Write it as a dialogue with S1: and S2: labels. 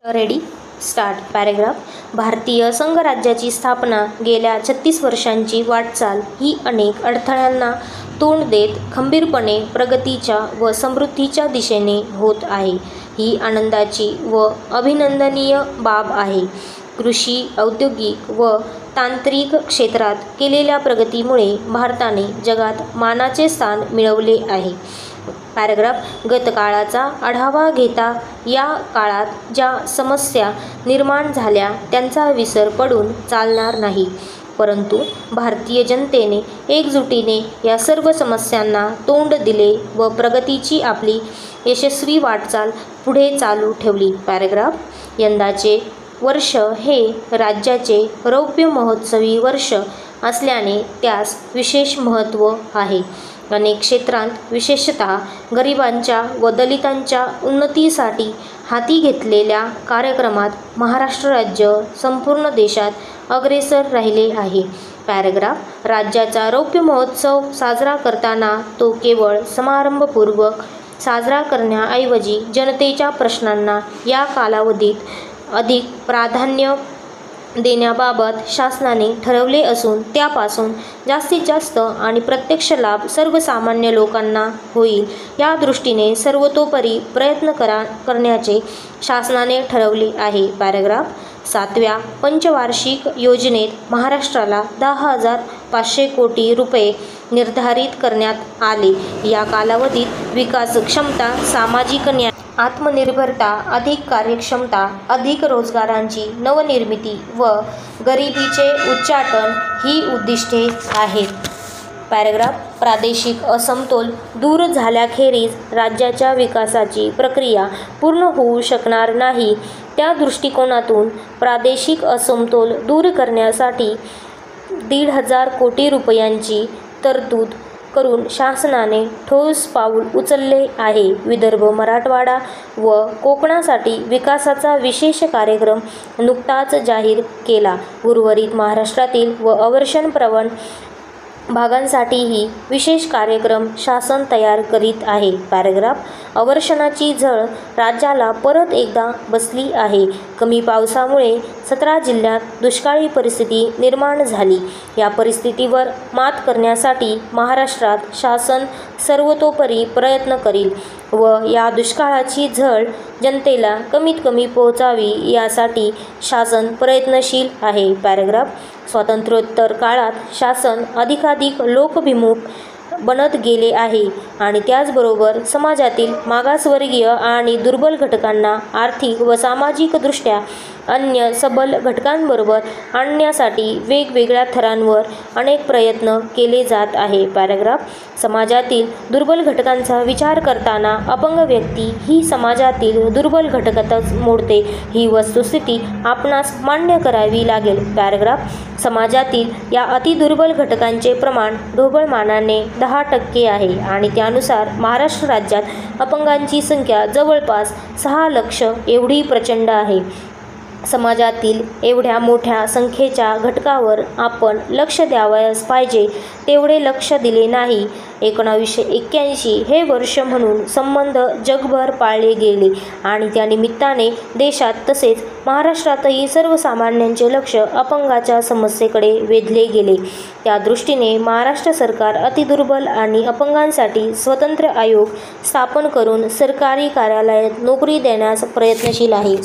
S1: Ready start paragraph. भारतीय संघराज्याची स्थापना गेल्या 36 वर्षांची वाटचाल ही अनेक अडथळ्यांना तोंड देत खंबीरपणे प्रगतीच्या व समृद्धीच्या दिशेने होत आहे. ही आनंदाची व अभिनंदनीय बाब आहे. कृषी, औद्योगिक व तांत्रिक क्षेत्रात केलेल्या प्रगतीमुळे भारताने जगात मानाचे स्थान मिळवले आहे. पॅरेग्राफ. गतकाळाचा आढावा घेता या काळात ज्या समस्या निर्माण झाल्या त्यांचा विसर पडून चालणार नाही, परंतु भारतीय जनतेने एकजुटीने या सर्व समस्यांना तोंड दिले व प्रगतीची आपली यशस्वी वाटचाल पुढे चालू ठेवली. पॅरेग्राफ. यंदाचे वर्ष हे राज्याचे रौप्य महोत्सवी वर्ष असल्याने त्यास विशेष महत्त्व आहे. अनेक क्षेत्रांत विशेषतः गरिबांच्या व दलितांच्या उन्नतीसाठी हाती घेतलेल्या कार्यक्रमात महाराष्ट्र राज्य संपूर्ण देशात अग्रेसर राहिले आहे. पॅरेग्राफ. राज्याचा रौप्य महोत्सव साजरा करताना तो केवळ समारंभपूर्वक साजरा करण्याऐवजी जनतेच्या प्रश्नांना या कालावधीत अधिक प्राधान्य देण्याबाबत शासनाने ठरवले असून त्यापासून जास्तीत जास्त आणि प्रत्यक्ष लाभ सर्वसामान्य लोकांना होईल या दृष्टीने सर्वतोपरी प्रयत्न करण्याचे शासनाने ठरवले आहे. पॅरेग्राफ. 7व्या पंचवार्षिक योजनेत महाराष्ट्राला 10,500 कोटी रुपये निर्धारित करण्यात आले. या कालावधीत विकास क्षमता, सामाजिक न्याय, आत्मनिर्भरता, अधिक कार्यक्षमता, अधिक रोजगारांची नवनिर्मिती व गरिबीचे उच्चाटन ही उद्दिष्टे आहेत. पॅरेग्राफ. प्रादेशिक असमतोल दूर झाल्याखेरीज राज्याच्या विकासाची प्रक्रिया पूर्ण होऊ शकणार नाही. त्या दृष्टिकोनातून प्रादेशिक असमतोल दूर करण्यासाठी 1,500 कोटी रुपयांची तरतूद करून शासनाने ठोस पाऊल उचलले आहे. विदर्भ, मराठवाडा व कोकणासाठी विकासाचा विशेष कार्यक्रम नुकताच जाहीर केला. उर्वरित महाराष्ट्रातील व अवर्षणप्रवण भागांसाठीही विशेष कार्यक्रम शासन तयार करीत आहे. पॅरेग्राफ. अवर्षणाची झळ राज्याला परत एकदा बसली आहे. कमी पावसामुळे 17 जिल्ह्यात दुष्काळी परिस्थिती निर्माण झाली. या परिस्थितीवर मात करण्यासाठी महाराष्ट्रात शासन सर्वतोपरी प्रयत्न करील व या दुष्काळाची झळ जनतेला कमीत कमी पोहोचावी यासाठी शासन प्रयत्नशील आहे. पॅरेग्राफ. स्वातंत्र्योत्तर काळात शासन अधिकाधिक लोकभिमुख बनत गेले आहे आणि त्याचबरोबर समाजातील मागासवर्गीय आणि दुर्बल घटकांना आर्थिक व सामाजिकदृष्ट्या अन्य सबल घटकांबरोबर आणण्यासाठी वेगवेगळ्या थरांवर अनेक प्रयत्न केले जात आहे. पॅरेग्राफ. समाजातील दुर्बल घटकांचा विचार करताना अपंग व्यक्ती ही समाजातील दुर्बल घटकातच मोडते ही वस्तुस्थिती आपणास मान्य करावी लागेल. पॅरेग्राफ. समाजातील या अतिदुर्बल घटकांचे प्रमाण ढोबळमानाने 10% आहे आणि त्यानुसार महाराष्ट्र राज्यात अपंगांची संख्या जवळपास 6 लाख एवढी प्रचंड आहे. समाजातील एवढ्या मोठ्या संख्येच्या घटकावर आपण लक्ष द्यावयास पाहिजे तेवढे लक्ष दिले नाही. 1981 हे वर्ष म्हणून संबंध जगभर पाळले गेले आणि त्या निमित्ताने देशात तसेच महाराष्ट्रातही सर्वसामान्यांचे लक्ष अपंगाच्या समस्येकडे वेधले गेले. त्या दृष्टीने महाराष्ट्र सरकार अतिदुर्बल आणि अपंगांसाठी स्वतंत्र आयोग स्थापन करून सरकारी कार्यालयात नोकरी देण्यास प्रयत्नशील आहे.